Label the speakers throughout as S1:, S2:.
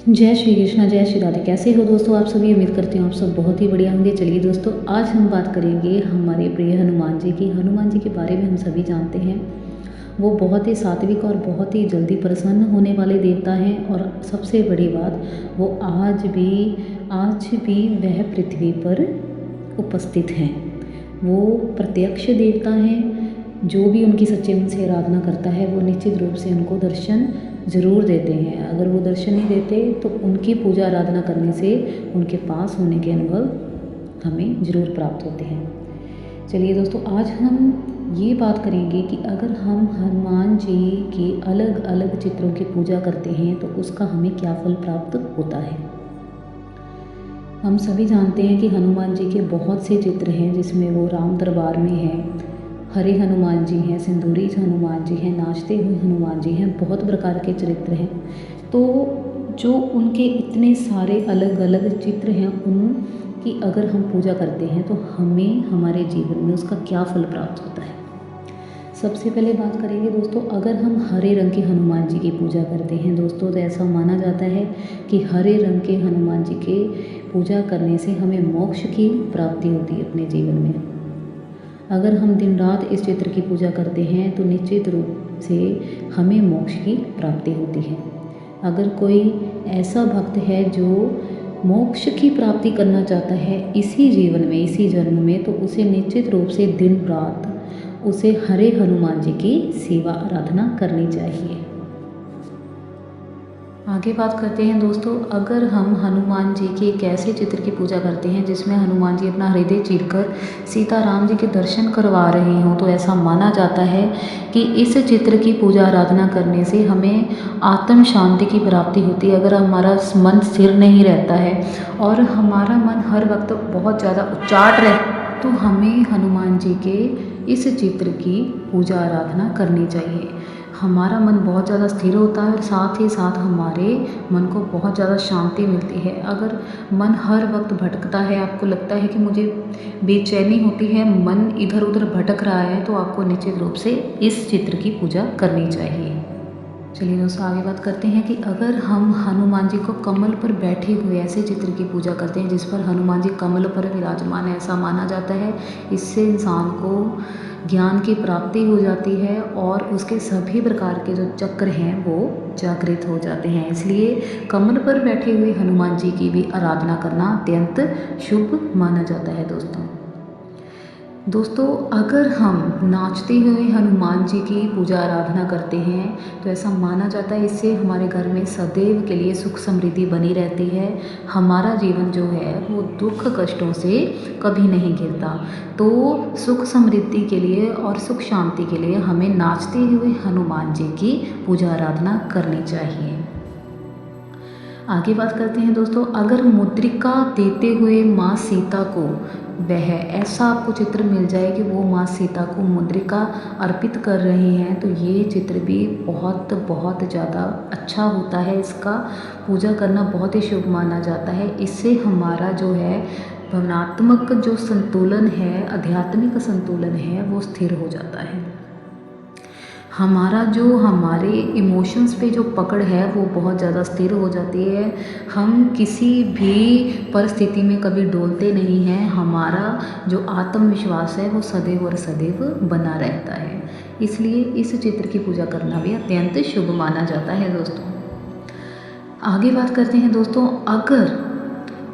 S1: जय श्री कृष्णा, जय श्री राधे। कैसे हो दोस्तों आप सभी? उम्मीद करती हूँ आप सब बहुत ही बढ़िया होंगे। चलिए दोस्तों, आज हम बात करेंगे हमारे प्रिय हनुमान जी की। हनुमान जी के बारे में हम सभी जानते हैं, वो बहुत ही सात्विक और बहुत ही जल्दी प्रसन्न होने वाले देवता हैं। और सबसे बड़ी बात, वो आज भी वह पृथ्वी पर उपस्थित हैं। वो प्रत्यक्ष देवता हैं। जो भी उनकी सच्चे मन से आराधना करता है वो निश्चित रूप से उनको दर्शन ज़रूर देते हैं। अगर वो दर्शन नहीं देते तो उनकी पूजा आराधना करने से उनके पास होने के अनुभव हमें ज़रूर प्राप्त होते हैं। चलिए दोस्तों, आज हम ये बात करेंगे कि अगर हम हनुमान जी के अलग अलग चित्रों की पूजा करते हैं तो उसका हमें क्या फल प्राप्त होता है। हम सभी जानते हैं कि हनुमान जी के बहुत से चित्र हैं, जिसमें वो राम दरबार में हैं, हरे हनुमान जी हैं, सिंदूरी हनुमान जी हैं, नाचते हुए हनुमान जी हैं, बहुत प्रकार के चरित्र हैं। तो जो उनके इतने सारे अलग अलग चित्र हैं, उनकी अगर हम पूजा करते हैं तो हमें हमारे जीवन में उसका क्या फल प्राप्त होता है। सबसे पहले बात करेंगे दोस्तों, अगर हम हरे रंग के हनुमान जी की पूजा करते हैं दोस्तों, तो ऐसा माना जाता है कि हरे रंग के हनुमान जी के पूजा करने से हमें मोक्ष की प्राप्ति होती है अपने जीवन में। अगर हम दिन रात इस चित्र की पूजा करते हैं तो निश्चित रूप से हमें मोक्ष की प्राप्ति होती है। अगर कोई ऐसा भक्त है जो मोक्ष की प्राप्ति करना चाहता है इसी जीवन में, इसी जन्म में, तो उसे निश्चित रूप से दिन रात उसे हरे हनुमान जी की सेवा आराधना करनी चाहिए। आगे बात करते हैं दोस्तों, अगर हम हनुमान जी के एक ऐसे चित्र की पूजा करते हैं जिसमें हनुमान जी अपना हृदय चीरकर सीताराम जी के दर्शन करवा रहे हों, तो ऐसा माना जाता है कि इस चित्र की पूजा आराधना करने से हमें आत्म शांति की प्राप्ति होती है। अगर हमारा मन स्थिर नहीं रहता है और हमारा मन हर वक्त बहुत ज़्यादा उचाट रहे, तो हमें हनुमान जी के इस चित्र की पूजा आराधना करनी चाहिए। हमारा मन बहुत ज़्यादा स्थिर होता है और साथ ही साथ हमारे मन को बहुत ज़्यादा शांति मिलती है। अगर मन हर वक्त भटकता है, आपको लगता है कि मुझे बेचैनी होती है, मन इधर उधर भटक रहा है, तो आपको निश्चित रूप से इस चित्र की पूजा करनी चाहिए। चलिए दोस्तों, आगे बात करते हैं कि अगर हम हनुमान जी को कमल पर बैठे हुए ऐसे चित्र की पूजा करते हैं जिस पर हनुमान जी कमल पर विराजमान है, ऐसा माना जाता है इससे इंसान को ज्ञान की प्राप्ति हो जाती है और उसके सभी प्रकार के जो चक्र हैं वो जागृत हो जाते हैं। इसलिए कमल पर बैठे हुए हनुमान जी की भी आराधना करना अत्यंत शुभ माना जाता है। दोस्तों, अगर हम नाचते हुए हनुमान जी की पूजा आराधना करते हैं तो ऐसा माना जाता है इससे हमारे घर में सदैव के लिए सुख समृद्धि बनी रहती है। हमारा जीवन जो है वो दुख कष्टों से कभी नहीं घिरता। तो सुख समृद्धि के लिए और सुख शांति के लिए हमें नाचते हुए हनुमान जी की पूजा आराधना करनी चाहिए। आगे बात करते हैं दोस्तों, अगर मुद्रिका देते हुए माँ सीता को वह ऐसा आपको चित्र मिल जाए कि वो माँ सीता को मुद्रिका अर्पित कर रहे हैं, तो ये चित्र भी बहुत बहुत ज़्यादा अच्छा होता है। इसका पूजा करना बहुत ही शुभ माना जाता है। इससे हमारा जो है भावनात्मक जो संतुलन है, आध्यात्मिक संतुलन है, वो स्थिर हो जाता है। हमारे इमोशंस पे जो पकड़ है वो बहुत ज़्यादा स्थिर हो जाती है। हम किसी भी परिस्थिति में कभी डोलते नहीं हैं। हमारा जो आत्मविश्वास है वो सदैव और सदैव बना रहता है। इसलिए इस चित्र की पूजा करना भी अत्यंत शुभ माना जाता है। दोस्तों, आगे बात करते हैं दोस्तों, अगर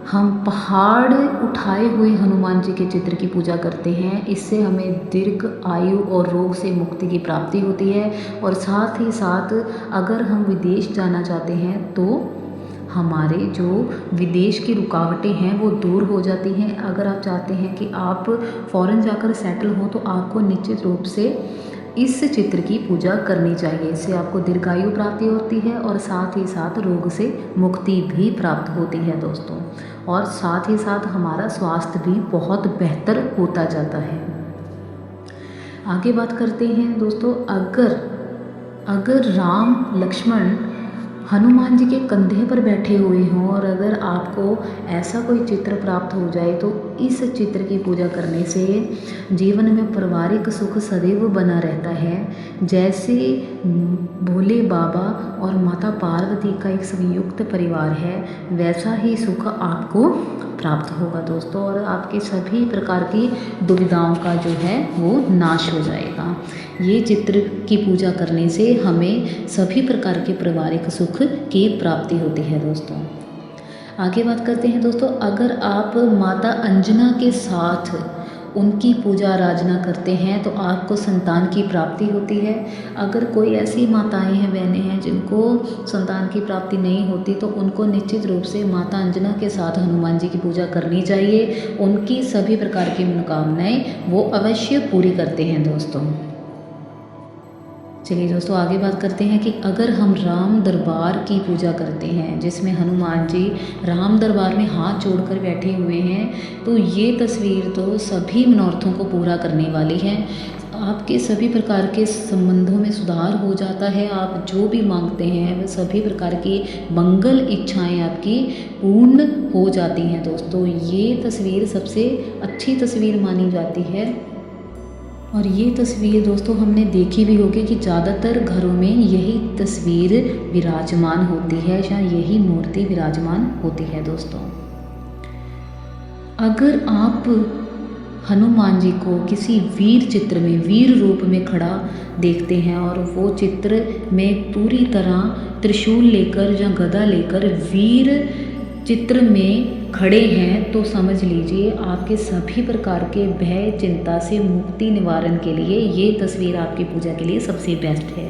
S1: हम पहाड़ उठाए हुए हनुमान जी के चित्र की पूजा करते हैं, इससे हमें दीर्घ आयु और रोग से मुक्ति की प्राप्ति होती है। और साथ ही साथ अगर हम विदेश जाना चाहते हैं तो हमारे जो विदेश की रुकावटें हैं वो दूर हो जाती हैं। अगर आप चाहते हैं कि आप फ़ॉरेन जाकर सेटल हो तो आपको निश्चित रूप से इस चित्र की पूजा करनी चाहिए। इससे आपको दीर्घायु प्राप्ति होती है और साथ ही साथ रोग से मुक्ति भी प्राप्त होती है दोस्तों। और साथ ही साथ हमारा स्वास्थ्य भी बहुत बेहतर होता जाता है। आगे बात करते हैं दोस्तों, अगर राम लक्ष्मण हनुमान जी के कंधे पर बैठे हुए हों और अगर आपको ऐसा कोई चित्र प्राप्त हो जाए तो इस चित्र की पूजा करने से जीवन में पारिवारिक सुख सदैव बना रहता है। जैसे भोले बाबा और माता पार्वती का एक संयुक्त परिवार है, वैसा ही सुख आपको प्राप्त होगा दोस्तों, और आपके सभी प्रकार की दुविधाओं का जो है वो नाश हो जाएगा। ये चित्र की पूजा करने से हमें सभी प्रकार के पारिवारिक सुख की प्राप्ति होती है दोस्तों। आगे बात करते हैं दोस्तों, अगर आप माता अंजना के साथ उनकी पूजा आराधना करते हैं तो आपको संतान की प्राप्ति होती है। अगर कोई ऐसी माताएं हैं, बहनें हैं जिनको संतान की प्राप्ति नहीं होती तो उनको निश्चित रूप से माता अंजना के साथ हनुमान जी की पूजा करनी चाहिए। उनकी सभी प्रकार की मनोकामनाएं वो अवश्य पूरी करते हैं दोस्तों। चलिए दोस्तों आगे बात करते हैं कि अगर हम राम दरबार की पूजा करते हैं जिसमें हनुमान जी राम दरबार में हाथ जोड़कर बैठे हुए हैं, तो ये तस्वीर तो सभी मनोरथों को पूरा करने वाली है। आपके सभी प्रकार के संबंधों में सुधार हो जाता है। आप जो भी मांगते हैं वह सभी प्रकार की मंगल इच्छाएं आपकी पूर्ण हो जाती हैं दोस्तों। ये तस्वीर सबसे अच्छी तस्वीर मानी जाती है और ये तस्वीर दोस्तों हमने देखी भी होगी कि ज़्यादातर घरों में यही तस्वीर विराजमान होती है या यही मूर्ति विराजमान होती है दोस्तों। अगर आप हनुमान जी को किसी वीर चित्र में वीर रूप में खड़ा देखते हैं और वो चित्र में पूरी तरह त्रिशूल लेकर या गदा लेकर वीर चित्र में खड़े हैं तो समझ लीजिए आपके सभी प्रकार के भय चिंता से मुक्ति निवारण के लिए ये तस्वीर आपकी पूजा के लिए सबसे बेस्ट है।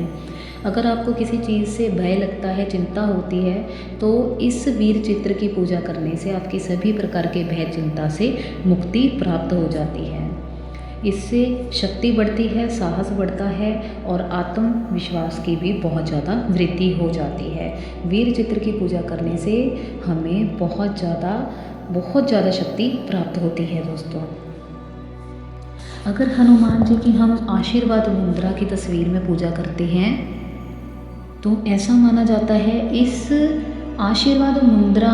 S1: अगर आपको किसी चीज़ से भय लगता है, चिंता होती है, तो इस वीर चित्र की पूजा करने से आपकी सभी प्रकार के भय चिंता से मुक्ति प्राप्त हो जाती है। इससे शक्ति बढ़ती है, साहस बढ़ता है और आत्मविश्वास की भी बहुत ज़्यादा वृद्धि हो जाती है। वीर चित्र की पूजा करने से हमें बहुत ज़्यादा शक्ति प्राप्त होती है दोस्तों। अगर हनुमान जी की हम आशीर्वाद मुद्रा की तस्वीर में पूजा करते हैं तो ऐसा माना जाता है इस आशीर्वाद मुद्रा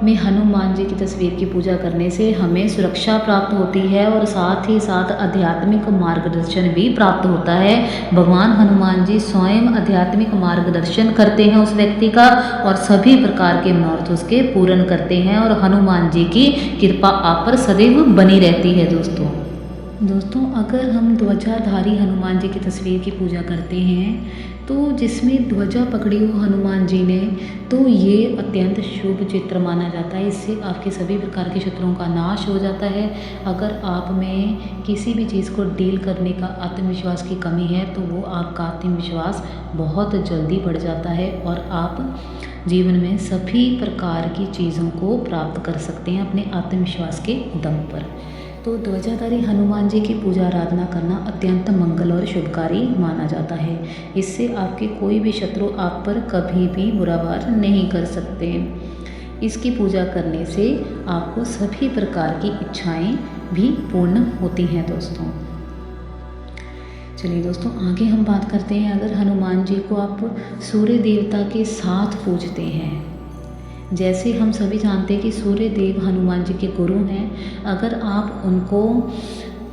S1: में हनुमान जी की तस्वीर की पूजा करने से हमें सुरक्षा प्राप्त होती है और साथ ही साथ आध्यात्मिक मार्गदर्शन भी प्राप्त होता है। भगवान हनुमान जी स्वयं आध्यात्मिक मार्गदर्शन करते हैं उस व्यक्ति का और सभी प्रकार के मनोरथ उसके पूर्ण करते हैं और हनुमान जी की कृपा आप पर सदैव बनी रहती है दोस्तों अगर हम ध्वजाधारी हनुमान जी की तस्वीर की पूजा करते हैं तो जिसमें ध्वजा पकड़ी हो हनुमान जी ने, तो ये अत्यंत शुभ चित्र माना जाता है। इससे आपके सभी प्रकार के शत्रुओं का नाश हो जाता है। अगर आप में किसी भी चीज़ को डील करने का आत्मविश्वास की कमी है तो वो आपका आत्मविश्वास बहुत जल्दी बढ़ जाता है और आप जीवन में सभी प्रकार की चीज़ों को प्राप्त कर सकते हैं अपने आत्मविश्वास के दम पर। तो ध्वजाधारी हनुमान जी की पूजा आराधना करना अत्यंत मंगल और शुभकारी माना जाता है। इससे आपके कोई भी शत्रु आप पर कभी भी बुरा वार नहीं कर सकते। इसकी पूजा करने से आपको सभी प्रकार की इच्छाएं भी पूर्ण होती हैं दोस्तों। चलिए दोस्तों आगे हम बात करते हैं, अगर हनुमान जी को आप सूर्य देवता के साथ पूजते हैं, जैसे हम सभी जानते हैं कि सूर्य देव हनुमान जी के गुरु हैं, अगर आप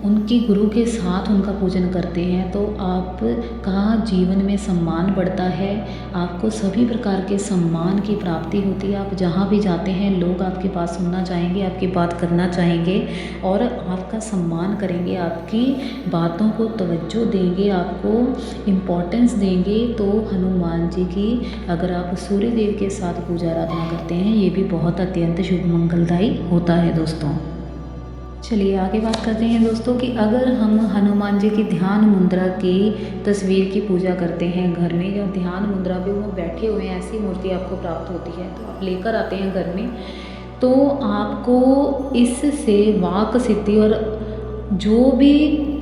S1: उनकी गुरु के साथ उनका पूजन करते हैं तो आपका जीवन में सम्मान बढ़ता है। आपको सभी प्रकार के सम्मान की प्राप्ति होती है। आप जहाँ भी जाते हैं लोग आपके पास सुनना चाहेंगे, आपकी बात करना चाहेंगे और आपका सम्मान करेंगे, आपकी बातों को तवज्जो देंगे, आपको इम्पोर्टेंस देंगे। तो हनुमान जी की अगर आप सूर्य देव के साथ पूजा आराधना करते हैं ये भी बहुत अत्यंत शुभ मंगलदायी होता है दोस्तों। चलिए आगे बात करते हैं दोस्तों कि अगर हम हनुमान जी की ध्यान मुद्रा की तस्वीर की पूजा करते हैं घर में, या ध्यान मुद्रा पे वो बैठे हुए हैं, ऐसी मूर्ति आपको प्राप्त होती है तो आप लेकर आते हैं घर में, तो आपको इससे वाक सिद्धि और जो भी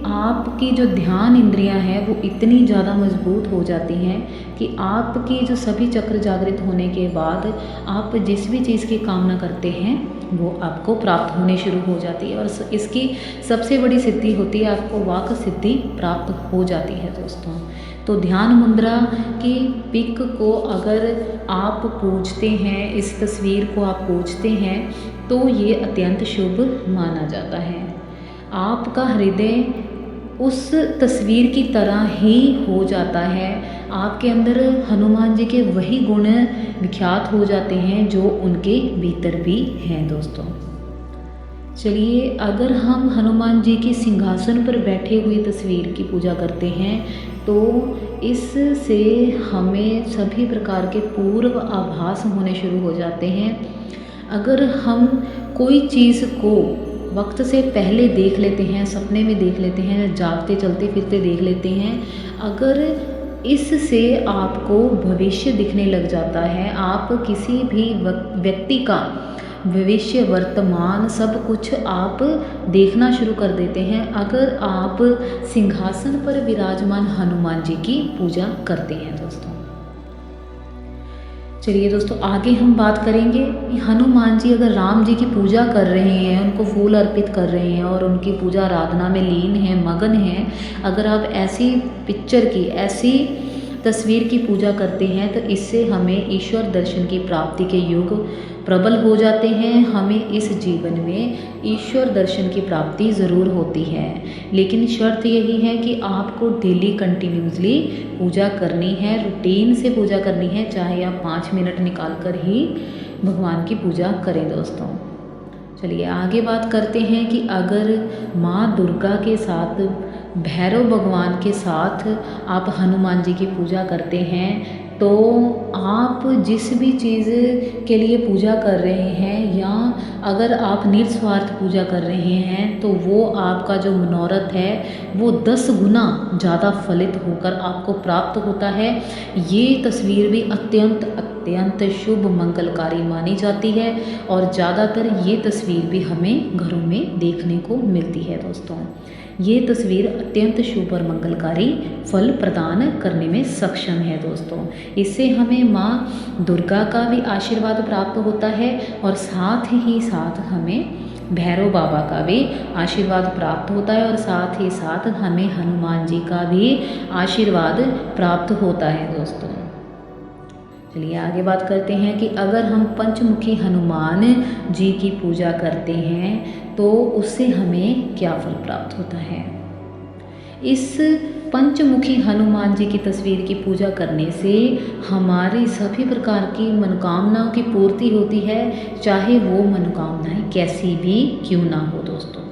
S1: आपकी जो ध्यान इंद्रियां हैं वो इतनी ज़्यादा मजबूत हो जाती हैं कि आपकी जो सभी चक्र जागृत होने के बाद आप जिस भी चीज़ की कामना करते हैं वो आपको प्राप्त होने शुरू हो जाती है। और इसकी सबसे बड़ी सिद्धि होती है, आपको वाक सिद्धि प्राप्त हो जाती है दोस्तों। तो ध्यान मुद्रा की पिक को अगर आप पूजते हैं, इस तस्वीर को आप पूजते हैं, तो ये अत्यंत शुभ माना जाता है। आपका हृदय उस तस्वीर की तरह ही हो जाता है। आपके अंदर हनुमान जी के वही गुण विख्यात हो जाते हैं जो उनके भीतर भी हैं दोस्तों। चलिए, अगर हम हनुमान जी की सिंहासन पर बैठे हुए तस्वीर की पूजा करते हैं तो इससे हमें सभी प्रकार के पूर्व आभास होने शुरू हो जाते हैं। अगर हम कोई चीज़ को वक्त से पहले देख लेते हैं, सपने में देख लेते हैं, जागते चलते फिरते देख लेते हैं, अगर इससे आपको भविष्य दिखने लग जाता है, आप किसी भी व्यक्ति का भविष्य वर्तमान सब कुछ आप देखना शुरू कर देते हैं अगर आप सिंहासन पर विराजमान हनुमान जी की पूजा करते हैं दोस्तों। चलिए दोस्तों, आगे हम बात करेंगे कि हनुमान जी अगर राम जी की पूजा कर रहे हैं, उनको फूल अर्पित कर रहे हैं और उनकी पूजा आराधना में लीन हैं, मगन हैं, अगर आप ऐसी पिक्चर की, ऐसी तस्वीर की पूजा करते हैं तो इससे हमें ईश्वर दर्शन की प्राप्ति के योग प्रबल हो जाते हैं। हमें इस जीवन में ईश्वर दर्शन की प्राप्ति ज़रूर होती है, लेकिन शर्त यही है कि आपको डेली कंटिन्यूसली पूजा करनी है, रूटीन से पूजा करनी है, चाहे आप 5 मिनट निकाल कर ही भगवान की पूजा करें दोस्तों। चलिए आगे बात करते हैं कि अगर माँ दुर्गा के साथ, भैरव भगवान के साथ आप हनुमान जी की पूजा करते हैं तो आप जिस भी चीज़ के लिए पूजा कर रहे हैं या अगर आप निस्वार्थ पूजा कर रहे हैं तो वो आपका जो मनोरथ है वो 10 गुना ज़्यादा फलित होकर आपको प्राप्त होता है। ये तस्वीर भी अत्यंत अत्यंत शुभ मंगलकारी मानी जाती है और ज़्यादातर ये तस्वीर भी हमें घरों में देखने को मिलती है दोस्तों। ये तस्वीर अत्यंत शुभ और मंगलकारी फल प्रदान करने में सक्षम है दोस्तों। इससे हमें माँ दुर्गा का भी आशीर्वाद प्राप्त होता है और साथ ही साथ हमें भैरव बाबा का भी आशीर्वाद प्राप्त होता है और साथ ही साथ हमें हनुमान जी का भी आशीर्वाद प्राप्त होता है दोस्तों। चलिए आगे बात करते हैं कि अगर हम पंचमुखी हनुमान जी की पूजा करते हैं तो उससे हमें क्या फल प्राप्त होता है। इस पंचमुखी हनुमान जी की तस्वीर की पूजा करने से हमारी सभी प्रकार की मनोकामनाओं की पूर्ति होती है, चाहे वो मनोकामनाएं कैसी भी क्यों ना हो दोस्तों।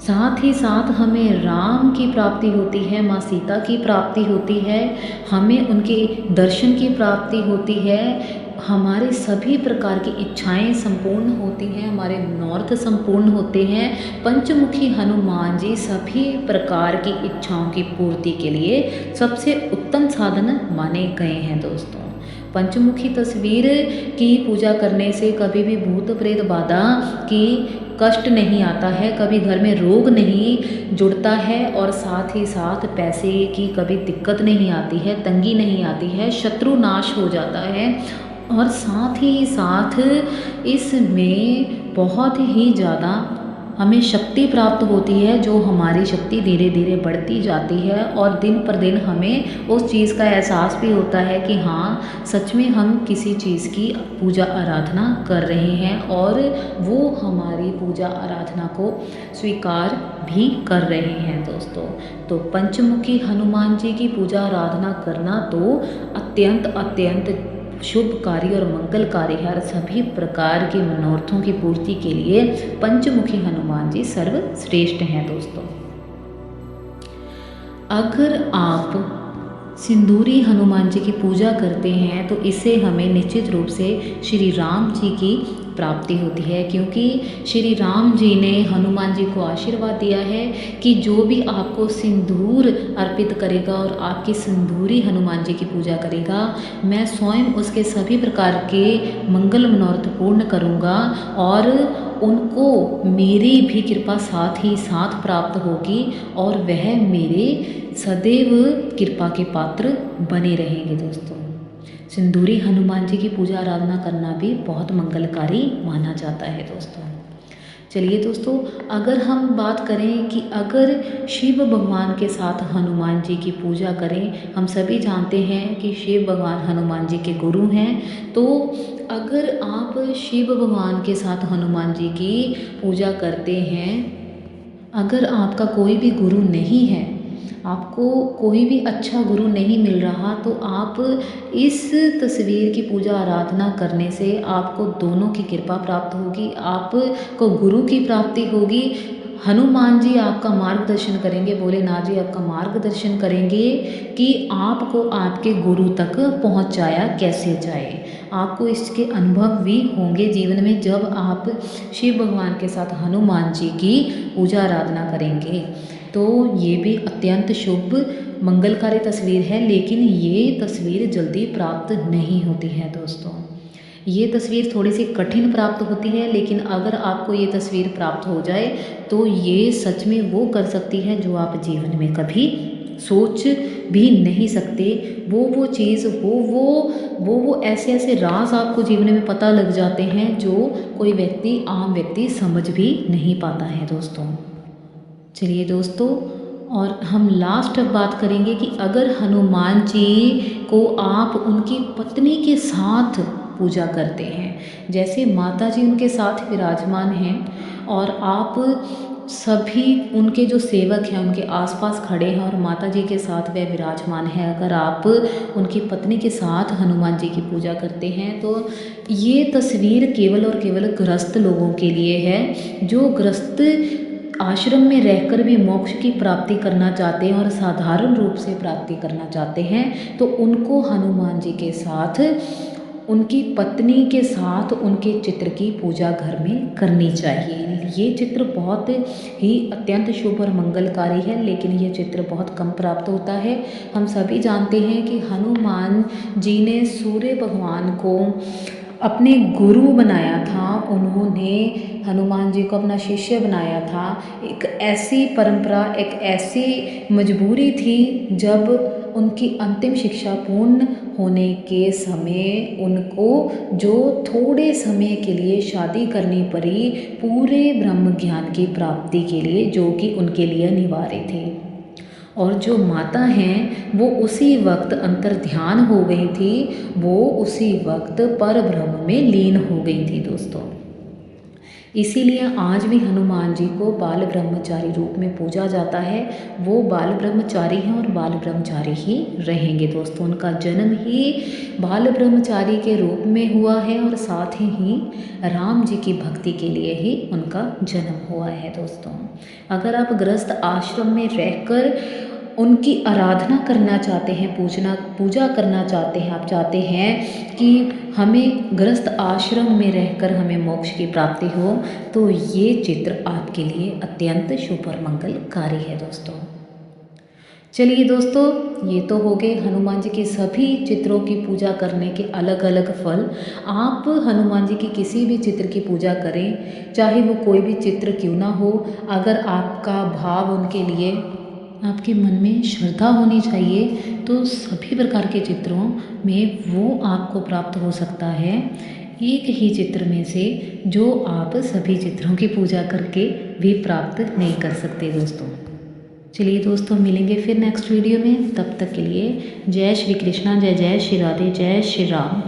S1: साथ ही साथ हमें राम की प्राप्ति होती है, माँ सीता की प्राप्ति होती है, हमें उनके दर्शन की प्राप्ति होती है, हमारे सभी प्रकार की इच्छाएं संपूर्ण होती हैं, हमारे मनोरथ संपूर्ण होते हैं। पंचमुखी हनुमान जी सभी प्रकार की इच्छाओं की पूर्ति के लिए सबसे उत्तम साधन माने गए हैं दोस्तों। पंचमुखी तस्वीर की पूजा करने से कभी भी भूत प्रेत बाधा की कष्ट नहीं आता है, कभी घर में रोग नहीं जुड़ता है और साथ ही साथ पैसे की कभी दिक्कत नहीं आती है, तंगी नहीं आती है, शत्रु नाश हो जाता है और साथ ही साथ इसमें बहुत ही ज़्यादा हमें शक्ति प्राप्त होती है, जो हमारी शक्ति धीरे धीरे बढ़ती जाती है और दिन पर दिन हमें उस चीज़ का एहसास भी होता है कि हाँ सच में हम किसी चीज़ की पूजा आराधना कर रहे हैं और वो हमारी पूजा आराधना को स्वीकार भी कर रहे हैं दोस्तों। तो पंचमुखी हनुमान जी की पूजा आराधना करना तो अत्यंत अत्यंत शुभकारी और मंगलकारी है। सभी प्रकार के मनोरथों की पूर्ति के लिए पंचमुखी हनुमान जी सर्वश्रेष्ठ हैं दोस्तों। अगर आप सिंदूरी हनुमान जी की पूजा करते हैं तो इससे हमें निश्चित रूप से श्री राम जी की प्राप्ति होती है, क्योंकि श्री राम जी ने हनुमान जी को आशीर्वाद दिया है कि जो भी आपको सिंदूर अर्पित करेगा और आपकी सिंदूरी हनुमान जी की पूजा करेगा, मैं स्वयं उसके सभी प्रकार के मंगल मनोरथ पूर्ण करूँगा और उनको मेरी भी कृपा साथ ही साथ प्राप्त होगी और वह मेरे सदैव कृपा के पात्र बने रहेंगे दोस्तों। सिंदूरी हनुमान जी की पूजा आराधना करना भी बहुत मंगलकारी माना जाता है दोस्तों। चलिए दोस्तों, अगर हम बात करें कि अगर शिव भगवान के साथ हनुमान जी की पूजा करें, हम सभी जानते हैं कि शिव भगवान हनुमान जी के गुरु हैं। तो अगर आप शिव भगवान के साथ हनुमान जी की पूजा करते हैं, अगर आपका कोई भी गुरु नहीं है, आपको कोई भी अच्छा गुरु नहीं मिल रहा, तो आप इस तस्वीर की पूजा आराधना करने से आपको दोनों की कृपा प्राप्त होगी, आपको गुरु की प्राप्ति होगी। हनुमान जी आपका मार्गदर्शन करेंगे, भोलेनाथ जी आपका मार्गदर्शन करेंगे कि आपको आपके गुरु तक पहुंचाया कैसे जाए। आपको इसके अनुभव भी होंगे जीवन में जब आप शिव भगवान के साथ हनुमान जी की पूजा आराधना करेंगे। तो ये भी अत्यंत शुभ मंगलकारी तस्वीर है, लेकिन ये तस्वीर जल्दी प्राप्त नहीं होती है दोस्तों। ये तस्वीर थोड़ी सी कठिन प्राप्त होती है, लेकिन अगर आपको ये तस्वीर प्राप्त हो जाए तो ये सच में वो कर सकती है जो आप जीवन में कभी सोच भी नहीं सकते। वो चीज़ वो ऐसे ऐसे राज आपको जीवन में पता लग जाते हैं जो कोई व्यक्ति, आम व्यक्ति समझ भी नहीं पाता है दोस्तों। चलिए दोस्तों, और हम लास्ट अब बात करेंगे कि अगर हनुमान जी को आप उनकी पत्नी के साथ पूजा करते हैं, जैसे माता जी उनके साथ विराजमान हैं और आप सभी उनके जो सेवक हैं उनके आसपास खड़े हैं और माता जी के साथ वह विराजमान है, अगर आप उनकी पत्नी के साथ हनुमान जी की पूजा करते हैं, तो ये तस्वीर केवल और केवल गृहस्थ लोगों के लिए है, जो गृहस्थ आश्रम में रहकर भी मोक्ष की प्राप्ति करना चाहते हैं और साधारण रूप से प्राप्ति करना चाहते हैं, तो उनको हनुमान जी के साथ, उनकी पत्नी के साथ उनके चित्र की पूजा घर में करनी चाहिए। ये चित्र बहुत ही अत्यंत शुभ और मंगलकारी है, लेकिन ये चित्र बहुत कम प्राप्त होता है। हम सभी जानते हैं कि हनुमान जी ने सूर्य भगवान को अपने गुरु बनाया था, उन्होंने हनुमान जी को अपना शिष्य बनाया था। एक ऐसी परंपरा, एक ऐसी मजबूरी थी जब उनकी अंतिम शिक्षा पूर्ण होने के समय उनको जो थोड़े समय के लिए शादी करनी पड़ी, पूरे ब्रह्म ज्ञान की प्राप्ति के लिए, जो कि उनके लिए अनिवार्य थे। और जो माता हैं वो उसी वक्त अंतर ध्यान हो गई थी, वो उसी वक्त पर ब्रह्म में लीन हो गई थी दोस्तों। इसीलिए आज भी हनुमान जी को बाल ब्रह्मचारी रूप में पूजा जाता है। वो बाल ब्रह्मचारी हैं और बाल ब्रह्मचारी ही रहेंगे दोस्तों। उनका जन्म ही बाल ब्रह्मचारी के रूप में हुआ है और साथ ही राम जी की भक्ति के लिए ही उनका जन्म हुआ है दोस्तों। अगर आप गृहस्थ आश्रम में रहकर उनकी आराधना करना चाहते हैं, पूजा करना चाहते हैं, आप चाहते हैं कि हमें गृहस्थ आश्रम में रहकर हमें मोक्ष की प्राप्ति हो, तो ये चित्र आपके लिए अत्यंत शुभ और मंगलकारी है दोस्तों। चलिए दोस्तों, ये तो हो गए हनुमान जी के सभी चित्रों की पूजा करने के अलग अलग फल। आप हनुमान जी की किसी भी चित्र की पूजा करें, चाहे वो कोई भी चित्र क्यों ना हो, अगर आपका भाव उनके लिए, आपके मन में श्रद्धा होनी चाहिए, तो सभी प्रकार के चित्रों में वो आपको प्राप्त हो सकता है, एक ही चित्र में से, जो आप सभी चित्रों की पूजा करके भी प्राप्त नहीं कर सकते दोस्तों। चलिए दोस्तों, मिलेंगे फिर नेक्स्ट वीडियो में। तब तक के लिए जय श्री कृष्णा, जय जय श्री राधे, जय श्री राम।